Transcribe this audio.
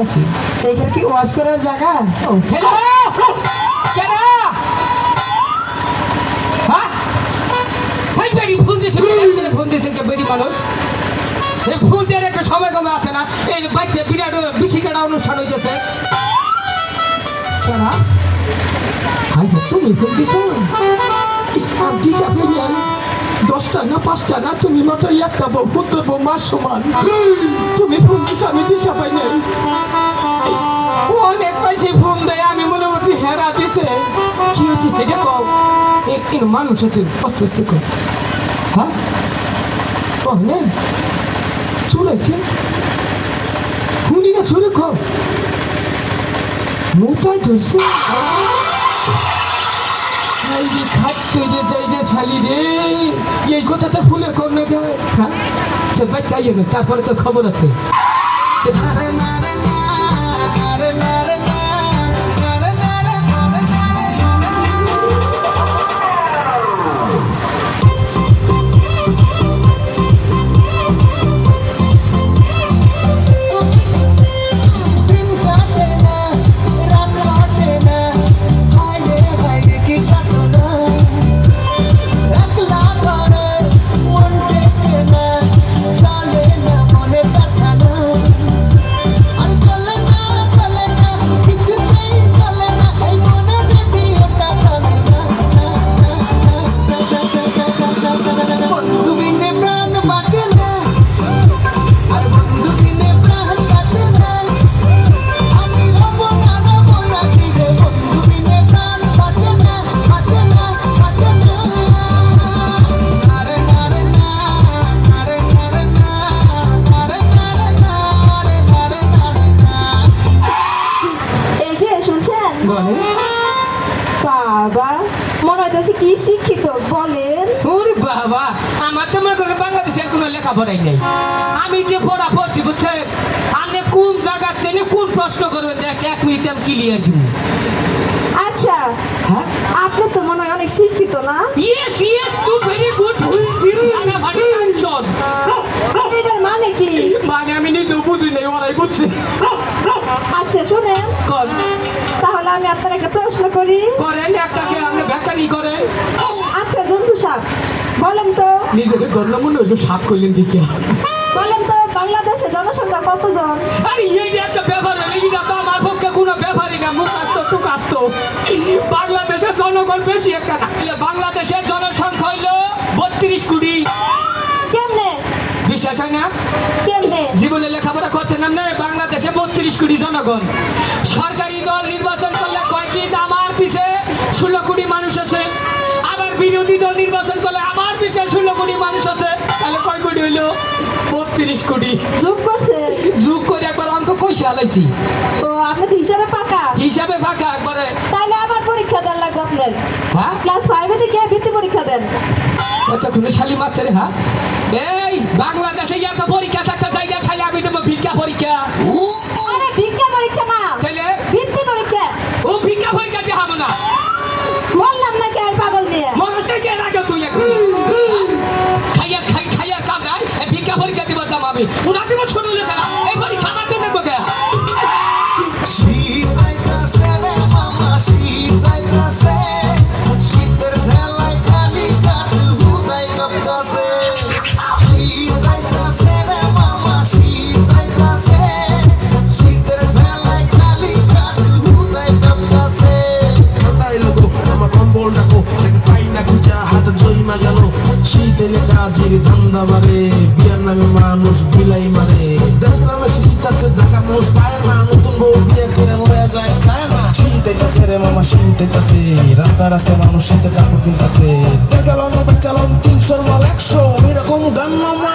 আছি। এইখানে কি ওয়াজ করার জায়গা? ও হ্যালো কেন হ্যাঁ ভাই বেড়ি ফোন দিয়েছেন ফোন দিয়েছেন কে বেড়ি মানুষ এই ফোন দিয়ে একটা সময় কমে আছে না এই বাচ্চা বিরাট বিসি কাটা অনুষ্ঠান হয়েছে কেন ভাই তুমি ফোন দিছো আমি দিশা পেয়ে 10টা না 5টা না তুমি মাত্র একটা ফোন দেবো মার সমান তুমি ফোন দিছো আমি দিশা পাই নাই অনেক পাইছি ফোন দেয় আমি মনে করছি হেরা দিছে কি হচ্ছে হেরে কও একটি মানুষ আছে অস্ত অস্ত কর হ্যাঁ অনেক চলেছে শুনি না চলে কর মোটাই ধরছে খাচ্ছে রে যাই রে শালি রে এই কথাটা ফুলে কর না হ্যাঁ তোর বাচ্চা ইয়ে না তারপরে তোর খবর আছে বাবা মনে হইতেছে কি শিক্ষিত বলেন। ওরে বাবা আমার তো মনে করেন বাংলাদেশের কোনো লেখাপড়াই নেই আমি যে পড়া পড়ছি বুঝছেন আপনি কোন জায়গা থেকে কোন প্রশ্ন করবেন দেখ 1 মিনিটে আমি ক্লিয়ার দিব আচ্ছা হ্যাঁ আপনি তো মনে হয় অনেক শিক্ষিত না? Yes yes too very good who's this আনা ভাটি টেনশন এটার মানে কি? মানে আমি নিজেও বুঝি নাই ওরাই বুঝছে আচ্ছা শুনেন কোন তাহলে আমি আপনার একটা প্রশ্ন করি। করেন একটাকে আপনি ব্যাখ্যানি করেন আচ্ছা জন্টু সাহেব বলেন তো নিজের ধর্ম মনে হইলো সাপ করলেন দিকে বলেন তো বাংলাদেশে জনসংখ্যা কতজন? আরে এই যে একটা ব্যাপার এইটা তো আমার পক্ষে কোনো ব্যাপারই না মুখ আসতো টুক আসতো বাংলাদেশের জনগণ বেশি একটা না বাংলাদেশের জনসংখ্যা হইলো 32 কোটি কেমনে বিশ্বাস হয় না কেমনে? জীবনে লেখাপড়া করছেন না বাংলাদেশে 32 কোটি জনগণ সরকারি দল নির্বাচন করলে কয় কি আমার পিছে 16 কোটি মানুষ আছে আবার বিরোধী দল নির্বাচন করলে আমার পিছে 16 কোটি মানুষ আছে তাহলে কয় কোটি হইলো 32 কোটি যোগ করছে যোগ করে একবার অঙ্ক কইসে আলাইছি তো আপনি তো হিসাবে পাকা হিসাবে ফাঁকা একবারে তাহলে আবার পরীক্ষা দেন লাগবে আপনার হ্যাঁ ক্লাস 5 থেকে বৃত্তি পরীক্ষা দেন এতক্ষণে শালি মারছে রে হ্যাঁ এই বাংলাদেশে এত পরীক্ষা থাকতে জায়গা ছাড়লে আমি দেবো ভিক্ষা পরীক্ষা আরে ভিক্ষা পরীক্ষা না তাহলে বৃত্তি পরীক্ষা ও ভিক্ষা পরীক্ষা দিয়ে হবে না বললাম না কি আর পাগল নিয়ে মানুষটাকে রাখো তুই একটু খাইয়া খাইয়া কামড়ায় ভিক্ষা পরীক্ষা দিবার দাম আমি ওরা দিব ছোট লোকেরা এই পরীক্ষা আমার জন্য বোকে ধান্দা বাড়ে বিয়ার নামে মানুষ বিলাই মারে গ্রামে শীত আছে ঢাকা মানুষ পায় না নতুন বউ বিয়ে করে লয়া যায় চায় না শীত আইতাছে রে মামা শীত আইতাছে রাস্তা রাস্তায় মানুষ শীতে কাপড় কিনতেছে চালানো 300 মাল 100 এরকম গান মামা